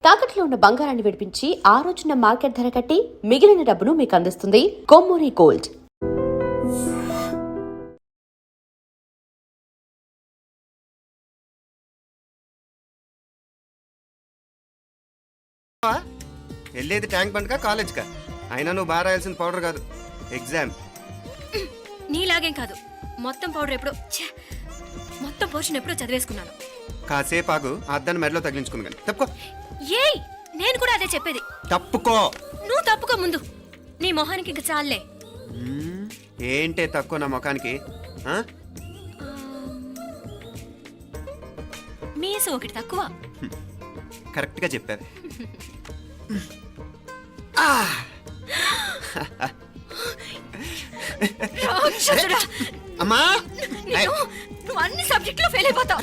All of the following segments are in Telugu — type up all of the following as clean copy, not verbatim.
తాకట్లో ఉన్న బంగారాన్ని విడిపించి ఆ రోజున మార్కెట్ ధర కట్టి మిగిలిన డబ్బును మీకు అందిస్తుంది కొమ్మూరి గోల్డ్. వెళ్ళేది ట్యాంక్ బండ్కా కాలేజ్కా? అయినా నువ్వు బాగా రాయాల్సిన పౌడర్ కాదు, ఎగ్జామ్. నీలాగేం కాదు, మొత్తం పౌడర్ ఎప్పుడో మొత్తం పోర్షన్ ఎప్పుడో చదివేసుకున్నాను. కాసేపు ఆగు, అద్దాన్ని మెడలో తగిలించుకుంది కానీ. తప్పుకో. ఏయ్, నేను కూడా అదే చెప్పేది. తప్పుకో. నువ్వు తప్పుకో ముందు. నీ మొహానికి ఇంక చాలే. ఏంటే తక్కువ నా ముఖానికి? మీసు ఒకటి తక్కువ. కరెక్ట్గా చెప్పావు. అమ్మా, నువ్వు అన్ని సబ్జెక్టులో ఫెయిల్ అయిపోతావు.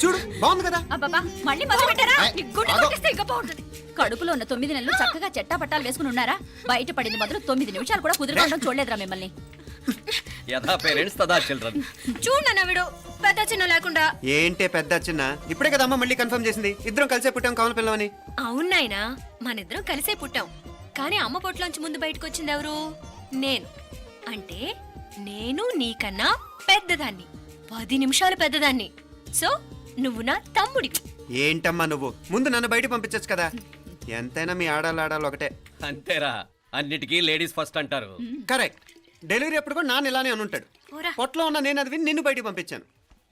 చూడు, బాగుంది కదా. అబ్బబ్బా, మళ్ళీ మొదలు పెట్టారా? నీ గుండె కొట్టేస్తే ఇంకా బాగుంటుంది. కడుపులో ఉన్న 9 నెలలు చక్కగా చెట్టా పట్టాలు వేసుకుని ఉన్నారా? బయట పడింది మొదలు 9 నిమిషాలు కూడా కుదిరడం చూడలేదురా మిమ్మల్ని. యథా పేరెంట్స్ తదా చిల్డ్రన్. చూడు వీడు పెద్ద చిన్న లేకుండా. ఏంటే పెద్ద చిన్న? ఇప్పుడే కదా అమ్మ మళ్ళీ కన్ఫర్మ్ చేసింది ఇద్దరం కలిసే పుట్టాం కావాలి పిల్లవని. అవునాయినా, మనిద్దరం కలిసే పుట్టాం. కానీ అమ్మ పొట్లోంచి ముందు బయటకు వచ్చింది ఎవరు? నేను. అంటే నేను నీకన్నా పెద్దదాన్ని, 10 నిమిషాలు పెద్దదాన్ని. సో నువ్వు నా తమ్ముడి. ఏంటమ్మా నువ్వు? ముందు నన్ను బయట పంపించచ్చు కదా. ఎంతైనా మీ ఆడాలు ఒకటే. అంతేరా, అన్నిటికీ లేడీస్ ఫస్ట్ అంటారు. కరెక్ట్. డెలివరీ అప్పుడు కూడా నాన్న ఇలానే అనుంటాడు. పొట్టలో ఉన్న నేను అది విని నిన్ను బయటికి పంపించాను.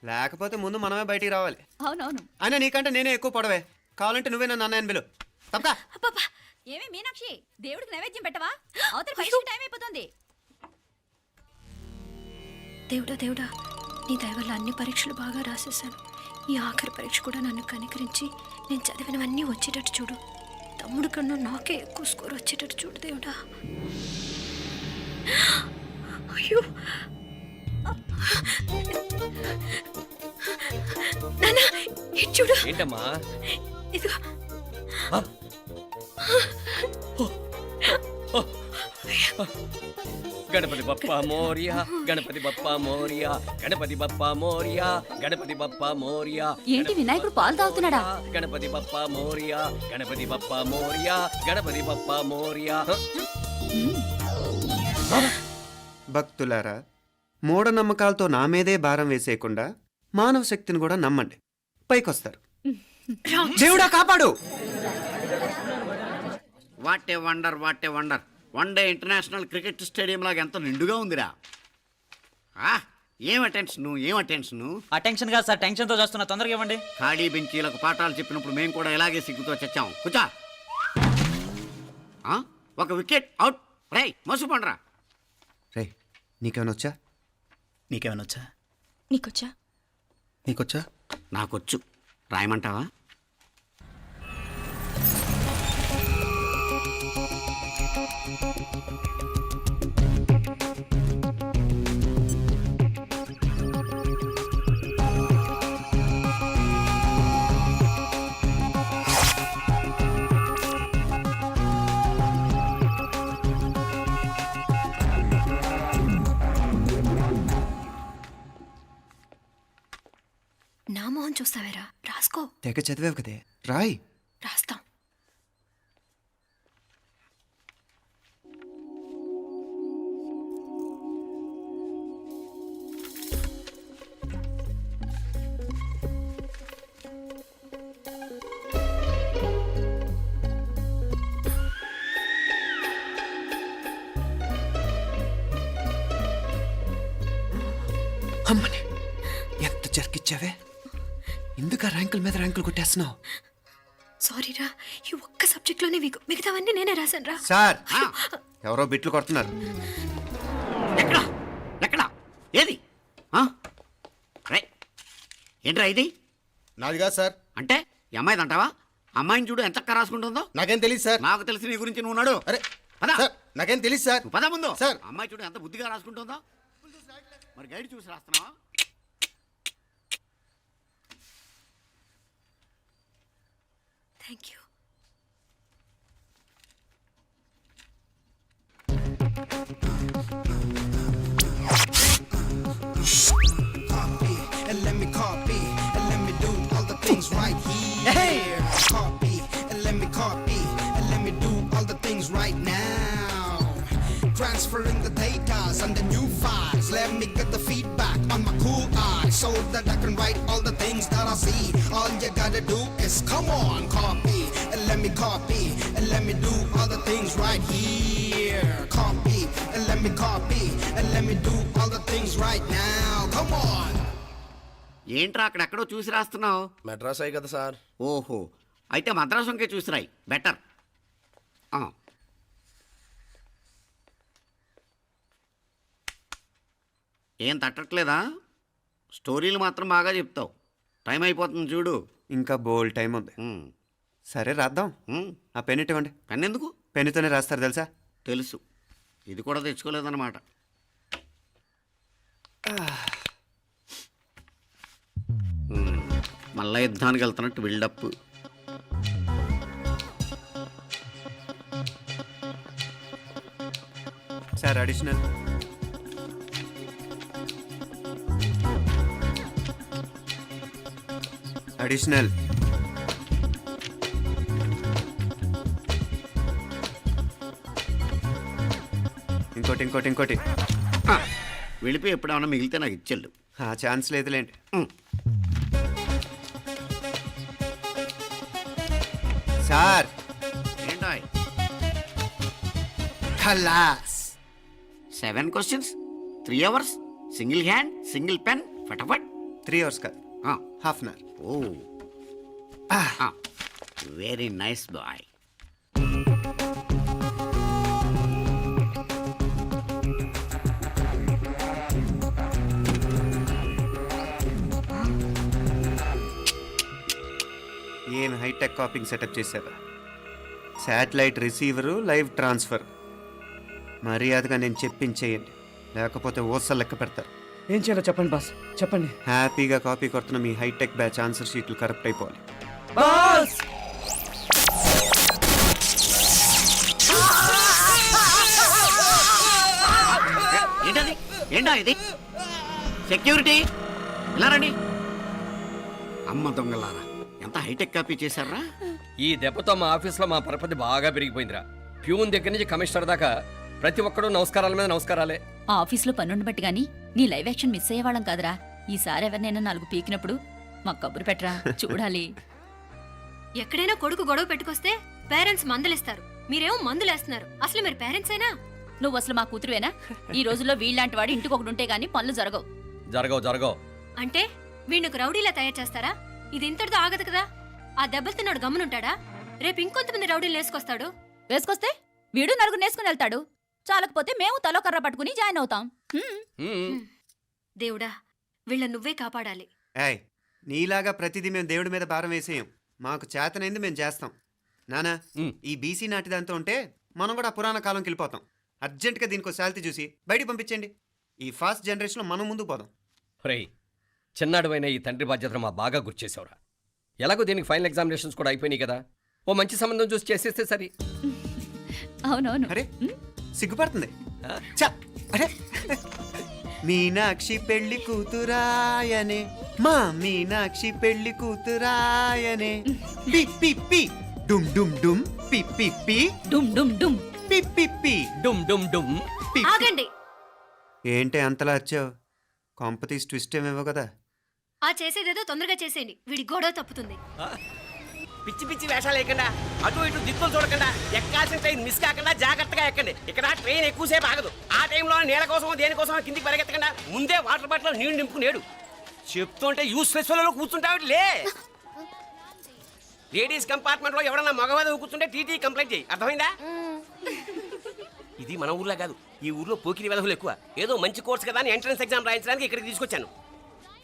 లేకపోతే ముందు మనమే బయటికి రావాలి. అవునవును. అయినా నీకంటే నేనే ఎక్కువ పొడవే. కావాలంటే నువ్వే నన్ను అన్నయ్యను పిలు. తప్ప. ఏమి మీనాక్షి, దేవుడికి నైవేద్యం పెట్టవా? అవతల పరీక్ష టైం అయిపోతుంది. దేవుడా, నీ దయ వల్ల అన్ని పరీక్షలు బాగా రాసేసాను. ఈ ఆఖరి పరీక్ష కూడా నన్ను కనికరించి నేను చదివినవన్నీ వచ్చేటట్టు చూడు. తమ్ముడు కన్నా నాకే ఎక్కువ స్కోర్ వచ్చేటట్టు చూడు దేవుడా. అయ్యో నాన్న, ఇటు చూడు. ఏంటమ్మా? ఇదిగో. గణపతి బప్పా మోరియా, గణపతి బప్పా మోరియా, గణపతి బప్పా మోరియా, గణపతి బప్పా మోరియా. ఏంటి వినాయకుడు పాలు తాగుతున్నాడా? గణపతి బప్పా మోరియా, గణపతి బప్పా మోరియా, గణపతి బప్పా మోరియా. భక్తులారా, మూఢనమ్మకాలతో నా మీదే భారం వేసేయకుండా మానవ శక్తిని కూడా నమ్మండి, పైకొస్తారు. దేవుడా కాపాడు. What a wonder, what a wonder. One day international cricket stadium లాగా ఎంత నిండుగా ఉందిరా. ఏం అటెన్షను. అటెన్షన్ కాదు సార్, టెన్షన్తో చూస్తున్నా, తొందరగా ఇవ్వండి. ఖాళీ బెంచీలకు పాఠాలు చెప్పినప్పుడు మేము కూడా ఇలాగే సిగ్గుతో చచ్చాం. కూర్చో. ఒక వికెట్ అవుట్. రై మసు పండరా. రే, నీకేమైనా వచ్చా? నీకేమైనా వచ్చా? నీకొచ్చా? నీకొచ్చా? నాకొచ్చు. రాయమంటావా? నా మొహం చూస్తావేరా? రాసుకో. తెగ చదివావు కదే, రాయ్. రాస్తాం. అమ్మని ఎంత జరికిచ్చావే. ఎందుకు ర్యాంకుల మీద ర్యాంకులు కొట్టేస్తున్నావు? సారీరా, ఈ ఒక్క సబ్జెక్ట్లోనే మిగతావన్నీ నేనే రాశాను రా. సార్, ఎవరో బిట్లు కొడుతున్నారు. ఎక్కడా ఏది? ఏంట్రా ఇది? నాది కాదు సార్. అంటే ఈ అమ్మాయిది అంటావా? అమ్మాయిని చూడు ఎంత రాసుకుంటుందో. నాకేం తెలియదు సార్. నాకు తెలిసి నీ గురించి నువ్వు నాడు. అరే సార్, నాకేం తెలియదు సార్. పద ముందు. సార్, అమ్మాయి చూడు ఎంత బుద్ధిగా రాసుకుంటుందో. మరి గైడ్ చూసి రాస్తున్నావా? Thank you. And let me copy, and let me do all the things right here. Copy, transferring the data and the new files. Let me get the feedback on my cool eyes so that I can write all the things that I see. All you gotta do is come on, copy and let me copy and let me do all the things right here. Copy and let me copy and let me do all the things right now. Come on. ఏంట్రా అక్కడెక్కడో చూసి రాస్తున్నావు? మెడ్రాస్ అయ్యి కదా సార్. ఓహో, అయితే మద్రాసు వంకే చూసి రాయి, బెటర్. ఏం తట్టట్లేదా? స్టోరీలు మాత్రం బాగా చెప్తావు. టైం అయిపోతుంది చూడు. ఇంకా బోల్ టైం ఉంది. సరే రాద్దాం. ఆ పెన్ ఇవ్వండి. పెన్ ఎందుకు? పెన్నుతోనే రాస్తారు తెలుసా? తెలుసు. ఇది కూడా తెచ్చుకోలేదన్నమాట. మళ్ళా యుద్ధానికి వెళ్తున్నట్టు బిల్డప్. Sir additional. అడిషనల్. ఇంకోటి ఇంకోటి ఇంకోటి. వెళ్ళిపోయి ఎప్పుడేమన్నా మిగిలితే నాకు ఇచ్చేళ్ళు. ఆ ఛాన్స్ లేదులేండి. సార్ ఏంటో ఖలాస్. 7 questions, 3 hours, single hand, single pen, ఫటాఫట్. 3 hours కాదు, half an hour. Oh, very nice boy. ఏం హైటెక్ కాపింగ్ సెటప్ చేశారా? Satellite receiver, live transfer. మర్యాదగా నేను చెప్పించేయండి, లేకపోతే ఓసలు లెక్క పెడతారు. ఏం చేయాలో చెప్పండి బాస్, చెప్పండి. హ్యాపీగా కాపీ కొడుతున్న మీ హైటెక్ బ్యాచ్ ఆన్సర్ షీట్లు కరెక్ట్ అయిపోవాలి. బాస్ ఏంటది? ఏంటా ఇది? సెక్యూరిటీ ఇలా రండి. అమ్మ దొంగలారా, ఎంత హైటెక్ కాపీ చేశారా? ఈ దెబ్బతో మా ఆఫీస్లో మా పరపతి బాగా పెరిగిపోయిందిరా. ప్యూన్ దగ్గర నుంచి కమిషనర్ దాకా ప్రతి ఒక్కడు నమస్కారాల మీద నమస్కారాలే. ఆ ఆఫీస్లో పన్నుండి బట్టి గాని నీ లైవ్ యాక్షన్ మిస్ అయ్యేవాళ్ళం కాదురా. ఈసారి ఎవరినైనా 4 పీకినప్పుడు మాకు కబురు పెట్టరా, చూడాలి. ఎక్కడైనా కొడుకు గొడవ పెట్టుకొస్తే పేరెంట్స్ మందులేస్తారు, మీరేమో మందులేస్తున్నారు. అసలు మీరు పేరెంట్స్ అయినా? నువ్వు అసలు మా కూతురువేనా? ఈ రోజుల్లో వీళ్ళలాంటి వాడు ఇంటికి ఒకటి ఉంటే గానీ పనులు జరగవు. జరగవు. అంటే వీణ్ణకు రౌడీలా తయారు చేస్తారా? ఇది ఇంతటితో ఆగదు కదా. ఆ దెబ్బలు తిన్నాడు గమ్మునుంటాడా? రేపు ఇంకొంతమంది రౌడీలు వేసుకొస్తాడు. వేసుకొస్తే వీడు 4 నేసుకుని వెళ్తాడు. చాలకపోతే మేము తలో కర్ర పట్టుకుని జాయిన్ అవుతాం. దేవుడా, వీళ్ళ నువ్వే కాపాడాలి. ఏయ్, నీలాగా ప్రతిదీ మేము దేవుడి మీద భారం వేసేయం. మాకు చేతనైంది మేము చేస్తాం. నానా, ఈ బీసీ నాటి దాంతో ఉంటే మనం కూడా పురాణ కాలంకి వెళ్ళిపోతాం. అర్జెంటుగా దీనికి శాలిటీ చూసి బయటికి పంపించండి. ఈ ఫాస్ట్ జనరేషన్లో మనం ముందుకు పోదాం. రేయ్, చిన్నాడువైన ఈ తండ్రి బాధ్యతను మా బాగా గుర్చేసావురా. ఎలాగో దీనికి ఫైనల్ ఎగ్జామినేషన్స్ కూడా అయిపోయినాయి కదా, ఓ మంచి సంబంధం చూసి చేసేస్తే సరి. అవునవును. అరే సిగ్గుపడుతుంది. చ, అరే మీనాక్షి పెళ్లి కూతురాయనే, మా మీనాక్షి పెళ్లి కూతురాయనే. పి పి పి డుమ్ డుమ్ డుమ్, పి పి పి డుమ్ డుమ్ డుమ్, పి పి పి డుమ్ డుమ్ డుమ్. పి. ఆగండి. ఏంటి అంతలా వచ్చావు? కాంపతీస్ ట్విస్ట్ ఏమేవో కదా. ఆ చేసేదేదో తొందరగా చేసేయండి, వీడి గొడవ తప్పుతుంది. పిచ్చి పిచ్చి వేషాలు లేకుండా, అటు ఇటు దిక్కులు చూడకుండా, ఎక్కాల్సిన ట్రైన్ మిస్ కాకుండా జాగ్రత్తగా ఎక్కండి. ఇక్కడ ట్రైన్ ఎక్కువసేపు ఆగదు. ఆ టైంలో నీళ్ళ కోసం దేనికోసం కిందికి పరిగెత్తకుండా ముందే వాటర్ బాటిల్ నీళ్లు నింపుకునేడు. చెప్తుంటే యూస్లెస్ లో కూర్చుంటావు. లే, లేడీస్ కంపార్ట్మెంట్ లో ఎవరన్నా మగవాదం కూర్చుంటే టీటీ కంప్లైంట్ చేయి, అర్థమైందా? ఇది మన ఊర్లో కాదు, ఈ ఊర్లో పోకిరి వెధవులు ఎక్కువ. ఏదో మంచి కోర్స్ కదా అని ఎంట్రన్స్ ఎగ్జామ్ రాయించడానికి ఇక్కడికి తీసుకొచ్చాను.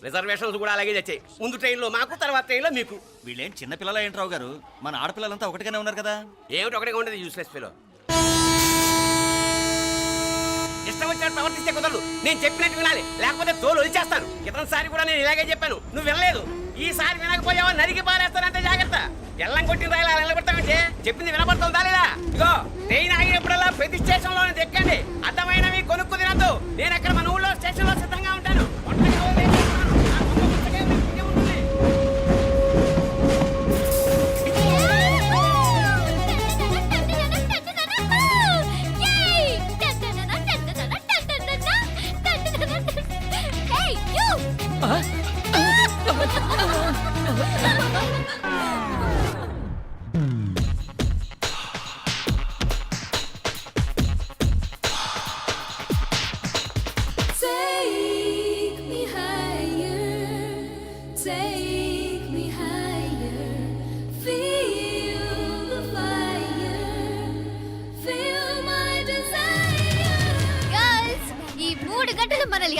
రిజర్వేషన్స్ కూడా అలాగే తెచ్చాయి. ముందు ట్రైన్లో మాకు, తర్వాత ట్రైన్లో మీకు. వీళ్ళేం చిన్న పిల్లలు ఏంట్రావు గారు? మన ఆడపిల్లలంతా ఒకటిగానే ఉన్నారు కదా. ఏమిటి ఒకటిగా ఉండదు యూస్లెస్ ఫెలో. ఇష్టం వచ్చినట్టు ప్రవర్తిస్తే కుదరదు. నేను చెప్పినట్టు వినాలి, లేకపోతే తోలు వదిలేస్తాను. ఇతనిసారి కూడా నేను ఇలాగే చెప్పాను, నువ్వు వినలేదు. ఈసారి వినకపోయావా నరికి పారేస్తానంటే జాగ్రత్త. ఎల్లం కొట్టిన రాయలా నిలబడతామంటే చెప్పింది వినపడుతుందా లేదా? ఇగో ట్రైన్ ఆగినప్పుడల్లా ప్రతి స్టేషన్ లో ఎక్కండి. అర్థమైనవి కొనుక్కు తినద్దు. నేను అక్కడ మన ఊళ్ళో స్టేషన్ లో సిద్ధంగా ఉంటాను.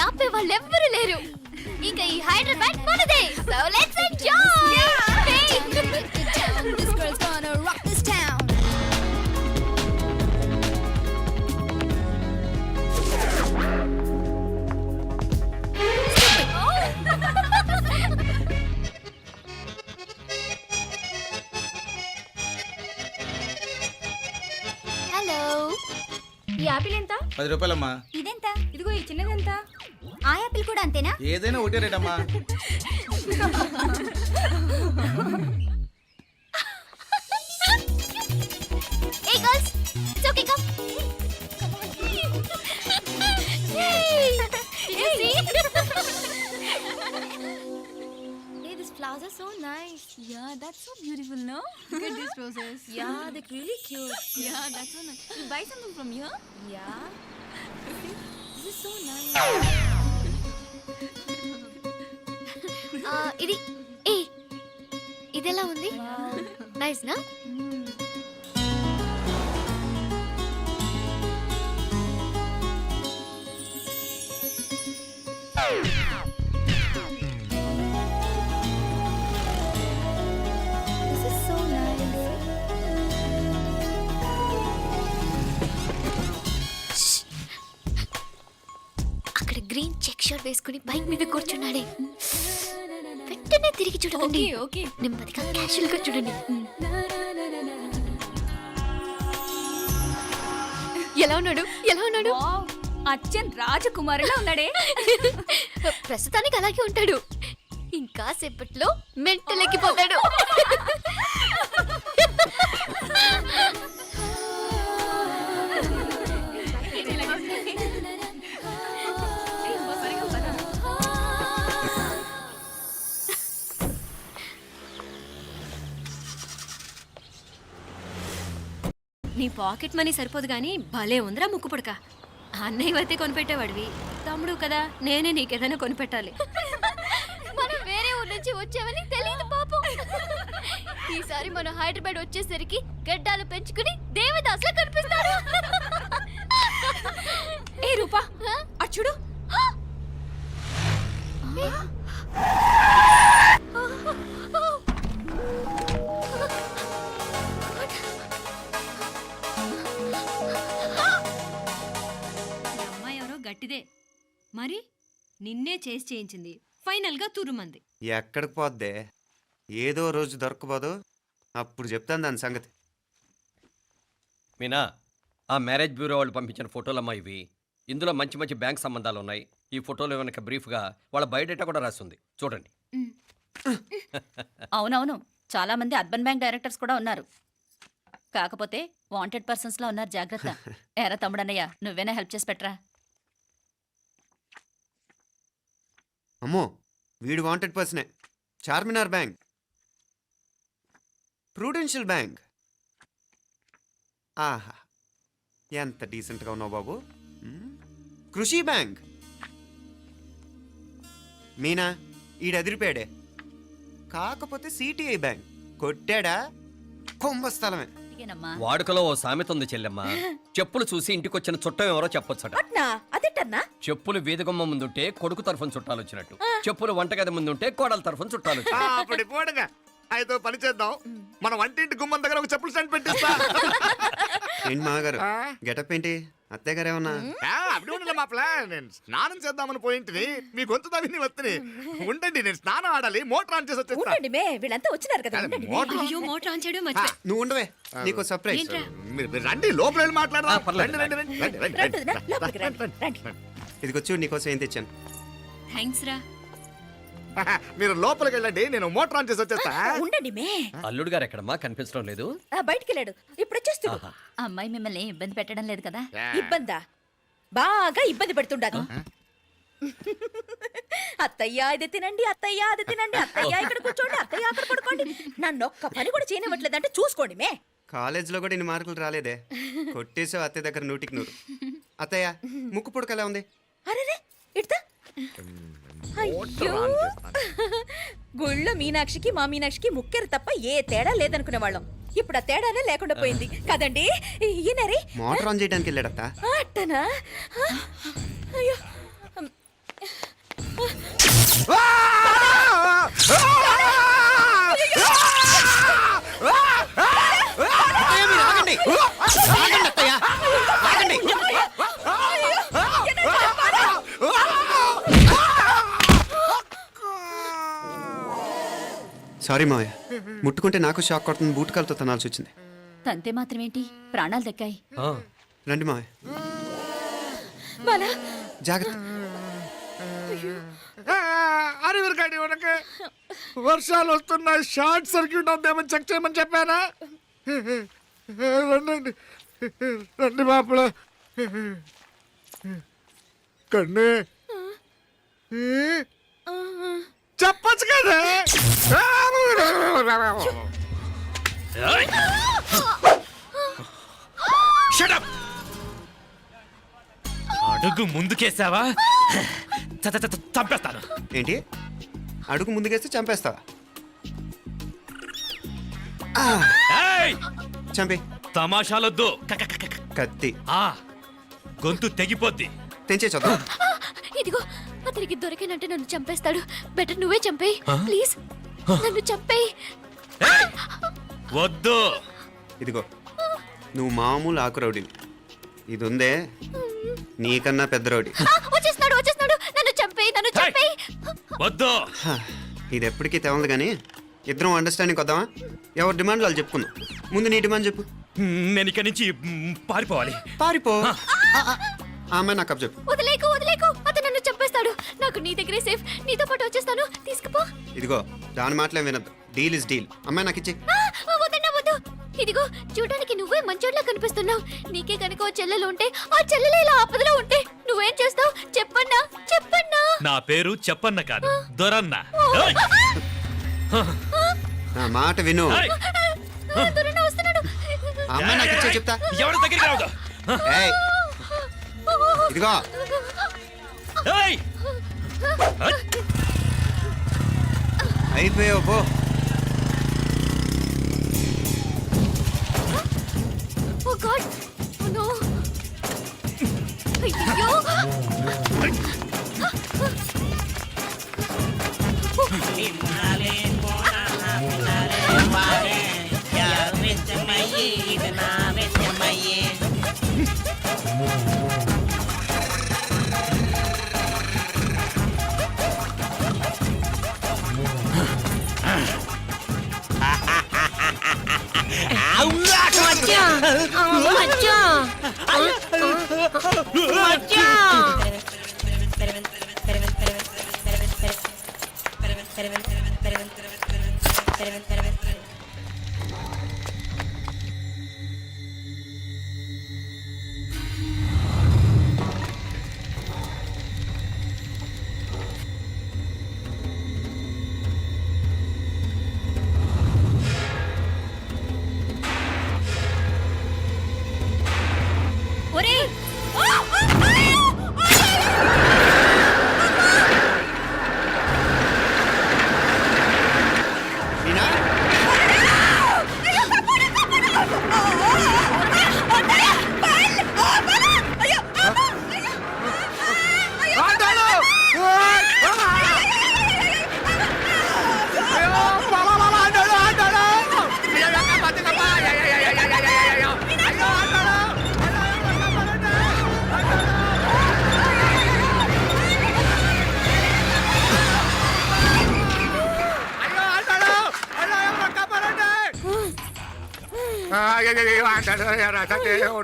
ఆపే వాళ్ళు ఎవ్వరు లేరు. ఇంకా ఈ హైదరాబాద్ మనదే. So let's enjoy. This girl's gonna rock this town. Hello. ఈ ఆపిల్ ఎంత? 10 రూపాయలమ్మా. ఇదెంత? ఇదిగో ఈ చిన్నదెంత? ఆ యాపిల్ కూడా అంతేనా? ఏదైనా ఒకటే రేట్ అమ్మా. Hey girls, it's okay, come. Come on. Yay! You see? Hey, these flowers are so nice. Yeah, that's so beautiful, no? Look at these roses. Yeah, they're really cute. Yeah, that's so nice. You buy something from here? Yeah. This is so nice. ఇది ఏ ఇదెలా ఉంది? నైస్ నా? This is so nice. అక్కడ గ్రీన్ చెక్ షర్ట్ వేసుకుని బైక్ మీద కూర్చున్నాడే. వెంటనే తిరిగి చూడకండి. ఓకే నెమ్మదిగా క్యాషువల్ గా చూడండి. ఎలా ఉన్నాడు? ఎలా ఉన్నాడు? అచ్చన్ రాజకుమారిలా ఉన్నాడే. ప్రస్తుతానికి అలాగే ఉంటాడు. ఇంకా సేపట్లో మెంటలెక్కిపోతాడు. నీ పాకెట్ మనీ సరిపోదు గానీ భలే ఉందిరా ముక్కు పుడక. అన్నయ్య అయితే కొనిపెట్టేవాడివి, తమ్ముడు కదా నేనే నీకేదైనా కొనిపెట్టాలి. మనం వేరే ఊరు నుంచి వచ్చామని తెలియదు పాపం. ఈసారి మనం హైదరాబాద్ వచ్చేసరికి గడ్డాలు పెంచుకుని దేవదాసులా కనిపిస్తాడు. ఏ రూపా అచ్చుడు. గట్టిదే మరి నిన్నే చేసి చేయించింది. ఫైనల్ గా తురుమంది. ఎక్కడికి పోద్దే? ఏదో రోజు దొరకపోదు, అప్పుడు చెప్తాను దాని సంగతి. మీనా, ఆ మ్యారేజ్ బ్యూరో వాళ్ళు పంపించిన ఫోటోలమ్మా ఇవి. ఇందులో మంచి మంచి బ్యాంక్ సంబంధాలు ఉన్నాయి. ఈ ఫోటోలో వెనక బ్రీఫ్గా వాళ్ళ బయోడేటా కూడా రాస్తుంది, చూడండి. అవునవును, చాలా మంది అర్బన్ బ్యాంక్ డైరెక్టర్స్ కూడా ఉన్నారు. కాకపోతే వాంటెడ్ పర్సన్స్ లా ఉన్నారు, జాగ్రత్త. ఎరా తమ్ముడన్నయ్య, నువ్వేనా హెల్ప్ చేసి పెట్టరా? అమ్మో, వీడు వాంటెడ్ పర్సనే. Charminar bank, Prudential bank. ఆహా, ఎంత డీసెంట్గా ఉన్నావు బాబు. కృషి బ్యాంక్. మీనా, ఈడు ఎదిరిపోయాడే. కాకపోతే సిటిఐ బ్యాంక్ కొట్టాడా కుంభస్థలమే. వాడుకలో ఓ సామెత ఉంది చెల్లెమ్మ. చెప్పులు చూసి ఇంటికొచ్చిన చుట్టం ఎవరో చెప్పొచ్చట. చెప్పులు వేదికమ్మ ముందుంటే కొడుకు తరఫున చుట్టాలు వచ్చినట్టు, చెప్పులు వంటగది ముందుంటే కోడల తరఫున చుట్టాలు వచ్చినట్టు. అయితే పని చేద్దాం, మన వంటింటి గుమ్మం దగ్గర ఒక చెప్పులు స్టాండ్ పెట్టిస్తా. ఏంటి మామగారు గెటప్ ఏంటి? అత్తయ్య గారు ఏమన్నా? అప్పుడు ఉండలే మా ప్లాన్. నేను స్నానం చేద్దామని పోయింటిని, మీ గొంతు తవ్వి వస్తుంది. ఉండండి, నేను స్నానం ఆడాలి, మోటార్ ఆన్ చేసి వచ్చేస్తా. వీళ్ళంతా వచ్చినారు కదా. అయ్యో మోటార్ ఆన్ చేయడం మర్చిపోయా. నువ్వు ఉండవే, నీకు సర్ప్రైజ్. ఏంట్రా? మీరు రండి, లోపల వెళ్ళి మాట్లాడదాం. పర్లేదు. రండి, రండి, రండి, రండి, రండి. ఇదిగో చూడు, నీకోసం ఏం తెచ్చాను. థ్యాంక్స్ రా. మీరు లోపలికి వెళ్ళండి, నేను మోటార్ ఆన్ చేసి వచ్చేస్తా. ఉండండి మే. అల్లుడు గారు ఎక్కడమ్మా? కనిపించడం లేదు. బయటికి వెళ్ళాడు, ఇప్పుడు వచ్చేస్తాడు. ఆహా. అమ్మాయి మిమ్మల్ని ఇబ్బంది పెట్టడం లేదు కదా? ఇబ్బందా? బాగా ఇబ్బంది పెడుతుండదు. అత్తయ్య ఇది తినండి, అత్తయ్య అది తినండి, అత్తయ్య ఇక్కడ కూర్చోండి, అత్తయ్య అక్కడ పడుకోండి. నన్ను ఒక్క పని కూడా చేయనివ్వట్లేదంటే చూసుకోండి మే. కాలేజీలో కూడా ఇన్ని మార్కులు రాలేదే. కొట్టేసావు అత్తయ్య దగ్గర 100కి 100. అత్తయ్య, ముక్కు పుడక ఎలా ఉంది? అరే ఇడతా. అయ్యో, గుళ్ళో మీనాక్షికి మా మీనాక్షికి ముక్కెరు తప్ప ఏ తేడా లేదనుకునే వాళ్ళం. ఇప్పుడు ఆ తేడానే లేకుండా పోయింది కదండి. ఈయనరే మోటార్ ఆన్ చేయడానికి వెళ్ళాడత్త. అట్టనా? అయ్యో, అత్తయ్య, మీరు ఆగండి. ఆగండి, అత్తయ్య. ఆగండి. సారీ మావయ్య, ముట్టుకుంటే నాకు షాక్ కొడుతుంది, బూటకాలతో తనాల్సి వచ్చింది. తంతే మాత్రమేంటి, ప్రాణాలు దక్కాయి. రండి మావయ్య, బాలా జాగ్రత్త. అరవిరకాడి ఉనకే వర్షాలు వస్తున్నాయి, షార్ట్ సర్క్యూట్ అవుతామని చెక్ చేయమని చెప్పానా? రండి రండి మాపల కన్ను చెప్పచ్చు కదా. అడుగు ముందుకేసావా చంపేస్తాను. ఏంటి, అడుగు ముందుకేస్తే చంపేస్తావా? చంపే. తమాషాలొద్దు, కత్తి గొంతు తెగిపోద్ది. తెంచే చూద్దాం. ఇదిగో అతనికి దొరికినంటే నన్ను చంపేస్తాడు. బెటర్ నువ్వే చంపేయి ప్లీజ్. నన్ను చంపేయి. వద్దు. ఇదిగో, నువ్వు మామూలు ఆకు రౌడీని, ఇది ఉందే నీకన్నా పెద్ద రౌడీ. వచ్చేస్తున్నాడు నన్ను చంపేయి. వద్దు. ఇది ఎప్పటికీ తెవలదు కానీ ఇద్దరం అండర్స్టాండింగ్ వద్దామా? ఎవరి డిమాండ్ వాళ్ళు చెప్పుకుందాం. ముందు నీ డిమాండ్ చెప్పు. నేను ఇక్కడి నుంచి పారిపోవాలి. పారిపో. ఆ అమ్మాయి నాకు చెప్పు. వదిలేకు అతను నన్ను చంపేస్తాడు. నాకు నీ దగ్గరే సేఫ్. నీతో పాటు వచ్చేస్తాను, తీసుకుపో. ఇదిగో, దాని మాటలే వినద్దు. Deal is deal. అమ్మాయి నాకు ఇచ్చి. వద్దు. ఇదిగో, చూడడానికి నువ్వే మంచోట్లా కనిపిస్తున్నావు. నీకే కనుక ఓ చెల్లెలు ఉంటే, ఆ చెల్లెలు ఇలా ఆపదలో ఉంటే నువ్వేం చేస్తావు? చెప్పన్నా. నా పేరు చెప్పన్న కాదు, దొరన్న. నా మాట విను. దొరన్న వస్తున్నాడు. ఆ అమ్మాయి నాకు ఇచ్చే చెప్తా. ఎవరి దగ్గరికి రావద్దు. ఏయ్, ఇదిగో, అయిపోయావు పో. Oh God! Oh no! అయ్యో!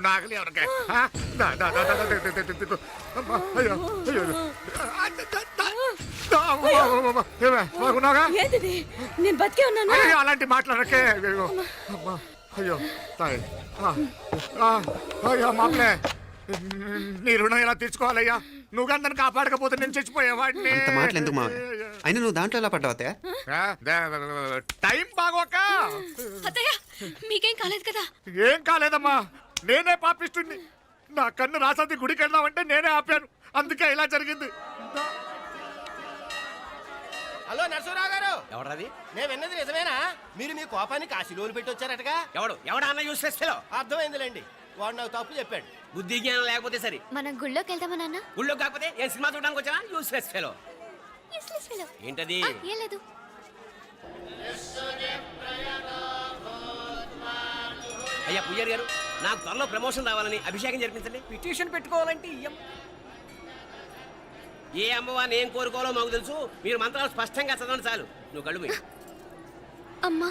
నాగలి ఎవరికే ఏంటిది? నేను బతికే ఉన్నాను. అలాంటి మాట్లాడకే. అయ్యో తాయి. అయ్యో మామలే, నీ రుణం ఎలా తీర్చుకోవాలయ్యా? నువ్వు అందరిని కాపాడకపోతే నేను చచ్చిపోయేవాడిని. అంత మాటలు ఎందుకు మావయ్య? అయినా నువ్వు దాంట్లో ఎలా పడ్డావు అత్తయ్య? టైం బాగోక. అత్తయ్య, మీకేం కాలేదు కదా? ఏం కాలేదమ్మా, నేనే పాపిస్తుంది. నా కన్ను రాసాది గుడికి వెళ్దామంటే నేనే ఆపాను, అందుకే ఇలా జరిగింది. హలో నరసరావు గారు. ఎవరది? నేను విన్నది నిజమేనా? మీరు మీ కోపానికి కాశీలోలు పెట్టి వచ్చారటగా? ఎవడన్నా యూస్లెస్ ఫెలో. అర్థమైందిలేండి, వాడు నాకు తప్పు చెప్పాడు. బుద్ధి జ్ఞానం లేకపోతే సరే. మనం గుళ్ళోకి వెళ్దామా నాన్న? గుళ్ళో కాకపోతే ఏం సినిమా చూడడానికి వచ్చానా? Useless fellow. Useless fellow. ఏంటది? ఏం లేదు. అయ్యా పూజారి గారు, నాకు త్వరలో ప్రమోషన్ రావాలని అభిషేకం జరిపించండి. పిటిషన్ పెట్టుకోవాలంటే ఏ అమ్మవారిని ఏం కోరుకోవాలో మాకు తెలుసు. మీరు మంత్రాలు స్పష్టంగా చదవండి చాలు. నువ్వు కళ్ళు మూయి. అమ్మా,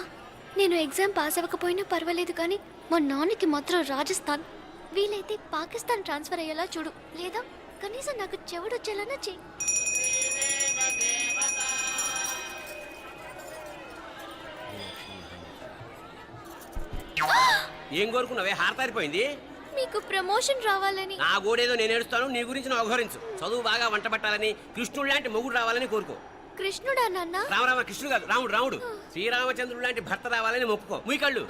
నేను ఎగ్జామ్ పాస్ అవ్వకపోయినా పర్వాలేదు కానీ మా నాన్నకి మాత్రం రాజస్థాన్, వీలైతే పాకిస్తాన్ ట్రాన్స్ఫర్ అయ్యేలా చూడు. లేదా కనీసం నాకు చెవుడొచ్చేలానా చెయ్యి. ఏం కోరుకున్నావే? హారతారిపోయింది. మీకు ప్రమోషన్ రావాలని. నా గోడేదో నేను ఏడుస్తాను, నీ గురించి నువ్వు అవహరించు. చదువు బాగా వంట పట్టాలని, కృష్ణుడు లాంటి మొగుడు రావాలని కోరుకో. కృష్ణుడా నాన్న? రామరామ కృష్ణుడు కాదు, రాముడు రాముడు. శ్రీరామచంద్రుడు లాంటి భర్త రావాలని మొక్కుకో. ముయ్యి కళ్ళు.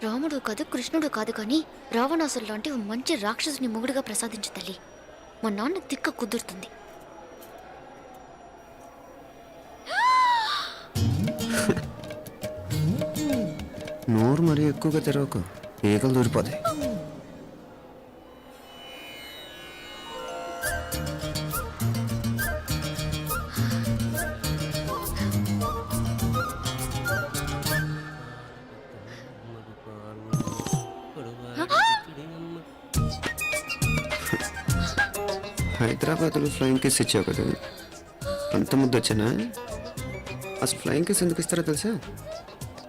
రాముడు కాదు కృష్ణుడు కాదు కానీ రావణాసురు లాంటి ఓ మంచి రాక్షసుని మొగుడుగా ప్రసాదించు తల్లి. మా నాన్న తిక్క కుదురుతుంది. నోరు మరీ ఎక్కువగా తెరవకు, ఈగలు దూరిపోతాయి. హైదరాబాద్లో ఫ్లయింగ్ కేస్ ఇచ్చావు కదా, అంత ముద్దు వచ్చానా? అసలు ఫ్లయింగ్ కేస్ ఎందుకు ఇస్తారో తెలుసా?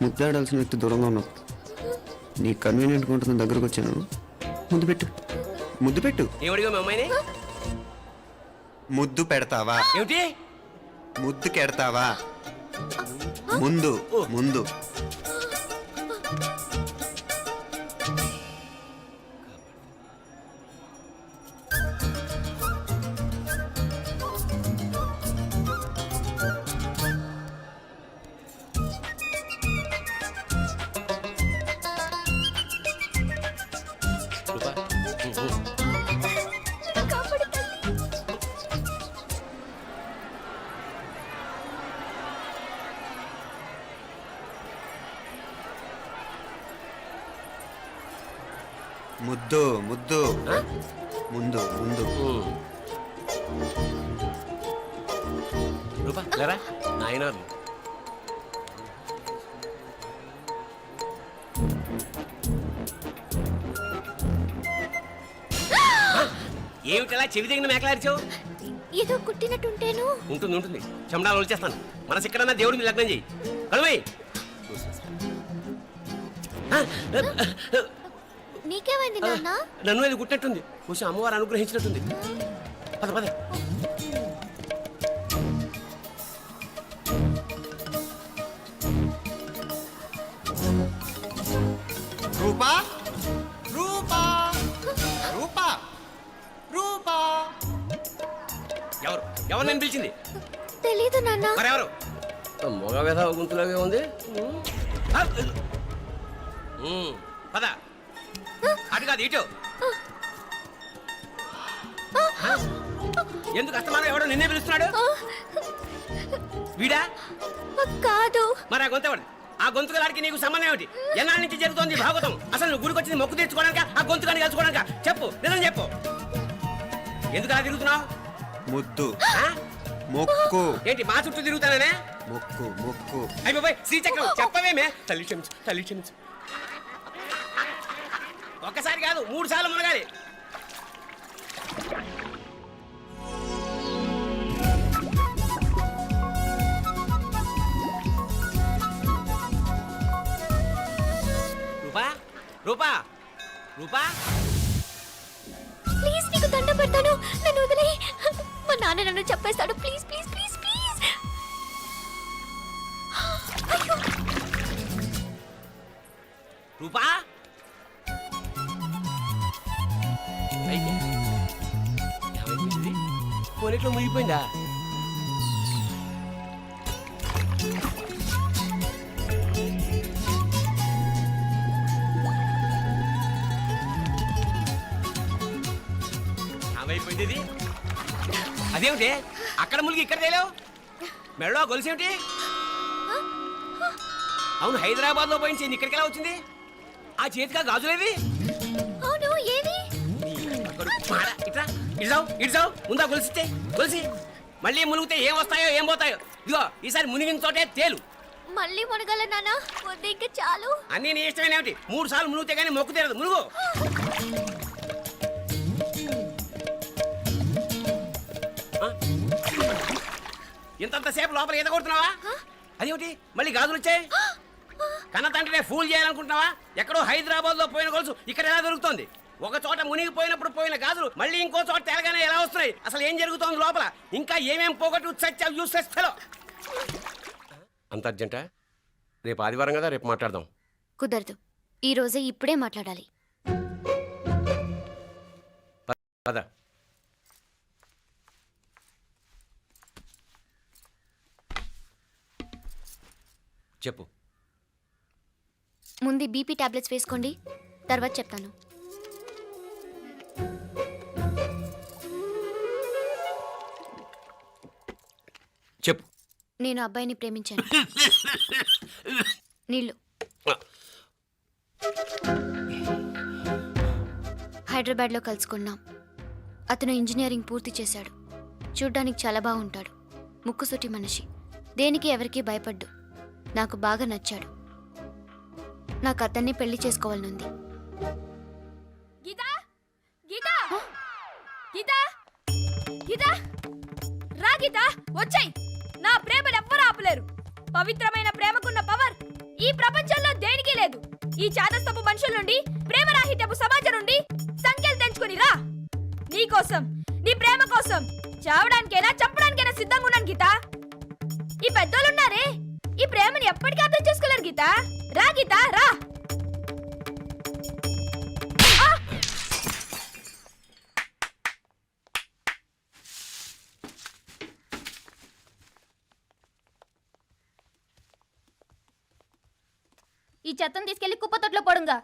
ముద్దాడాల్సిన వ్యక్తి దూరంగా ఉన్నావు. నీ కన్వీనియంట్గా ఉంటుంది దగ్గరకు వచ్చాను. ముద్దు పెట్టు, ముద్దు పెట్టు. ఏమడిగా మీ అమ్మాయిని? ముద్దు పెడతావా? ఏమిటి? ముద్దు కెడతావా? ముందు ముందు. ముద్దు ముద్దు ముందు ముందు. రూపా లేరా నాయన. ఏమిటలా చెవి దగ్గర మేకలారిచావు? ఏదో కుట్టినట్టుంటేను. ఉంటుంది ఉంటుంది, చెమడాలు వచ్చేస్తాను. మనసు ఎక్కడన్నా దేవుడి మీద లగ్నం చేయి. కలువై. నీకేమైంది నాన్న? నన్ను అది గుట్టినట్టుంది. కొంచెం అమ్మవారు అనుగ్రహించినట్టుంది. పద పద. రూపా రూపా రూపా రూపా. ఎవరు ఎవరు నేను పిలిచింది? తెలీదు నాన్న. మరెవరు? మగ వ్యధ గుంతులాగే ఉంది. పద. అటు కాదు ఇటు. ఎందుకు అస్తమానం ఎవడో నిన్నే పిలుస్తున్నాడు? వీడా కాదు. మరి ఆ గొంతు ఎవడు? ఆ గొంతుగాడికి నీకు సంబంధం ఏమిటి? ఎన్నాళ్ళ నుంచి జరుగుతోంది భాగవతం? అసలు నువ్వు గుడికి వచ్చింది మొక్కు తీర్చుకోవడానిక, ఆ గొంతుగాని కలుసుకోవడానిక? చెప్పు, నిజం చెప్పు. ఎందుకు అలా తిరుగుతున్నావు? ముద్దు మొక్కు. ఏంటి మా చుట్టూ తిరుగుతానే? మొక్కు మొక్కు. అయిపోయి శ్రీచక్రం చెప్పవేమే? తల్లి క్షమించు, తల్లి క్షమించు. ఒక్కసారి కాదు 3 సార్లు మునగాలి. రూపా రూపా రూపా, ప్లీజ్ నీకు దండం పెడతాను, నన్ను వదిలే. మా నాన్న నన్ను చెప్పేస్తాడు. Please please please please. Rupa కొనిట్లో మునిగిపోయిందా? ఏమైపోయింది ఇది? అదేమిటి అక్కడ మునిగి ఇక్కడ తేలేవు? మెడలో గొలుసేమిటి? అవును, హైదరాబాద్ లో పోయించి ఇక్కడికి ఎలా వచ్చింది? ఆ చేతిగా గాజులేవి? అవును, ఏవి? ఇట్రా ఇడ్జావు ఇడ్జావు, ముందా గొలిసితే గొలిసి మళ్ళీ మునిగితే ఏం వస్తాయో ఏం పోతాయో. ఇదిగో ఈసారి మునిగిన చోటే తేలు. మళ్ళీ మునగల నాన్న వద్దు ఇంకా చాలు. అన్నీ నీ ఇష్టమేనేమిటి? 3 సార్లు మునిగితే కానీ మొక్కు తీరదు. మునుగు. ఇంతంతసేపు లోపల ఈత కొడుతున్నావా? అదేమిటి మళ్ళీ గాజులు వచ్చాయి? కన్న తండ్రినే ఫూల్ చేయాలనుకుంటున్నావా? ఎక్కడో హైదరాబాద్ లో పోయిన గొలుసు ఇక్కడ ఎలా దొరుకుతుంది? ఒక చోట మునిగిపోయినప్పుడు పోయిన గాజులు మళ్ళీ ఇంకో చోట తేలగానే ఎలా వస్తున్నాయి? అసలు ఏం జరుగుతోంది లోపల? ఇంకా ఏమేం పోగొట్టు చచ్చావు యూస్లెస్ ఫెలో. అంత అర్జెంటా? రేపు ఆదివారం కదా, రేపు మాట్లాడదాం. కుదరదు, ఈ రోజే ఇప్పుడే మాట్లాడాలి. పద. చెప్పు. ముందు బీపీ టాబ్లెట్స్ వేసుకోండి, తర్వాత చెప్తాను. చెప్పు. నేను అబ్బాయిని ప్రేమించాను. నీళ్ళు. హైదరాబాద్లో కలుసుకున్నాం. అతను ఇంజనీరింగ్ పూర్తి చేశాడు. చూడ్డానికి చాలా బాగుంటాడు. ముక్కుసూటి మనిషి. దేనికి ఎవరికీ భయపడ్డు. నాకు బాగా నచ్చాడు. నాకు అతన్ని పెళ్లి చేసుకోవాలనుంది. గీతా గీతా గీతా గీతా రా గీతా, వచ్చాయి. నా ప్రేమను ఎవ్వరూ ఆపలేరు. పవిత్రమైన ప్రేమకున్న పవర్ ఈ ప్రపంచంలో దేనికి లేదు. ఈ చాదస్తపు మనుషుల నుండి, ప్రేమరాహిత్యపు సమాజం నుండి సంఖ్యలు తెంచుకుని రా. నీ కోసం, నీ ప్రేమ కోసం చావడానికైనా చంపడానికైనా సిద్ధంగా ఉన్నాను గీతా. ఈ పెద్దోళ్ళున్నారే, ఈ ప్రేమని ఎప్పటికీ అర్థం చేసుకోలేరు గీతా. రా గీతా రా. ఈ చెత్తను తీసుకెళ్లి కుప్పతొట్లో పడుంగా.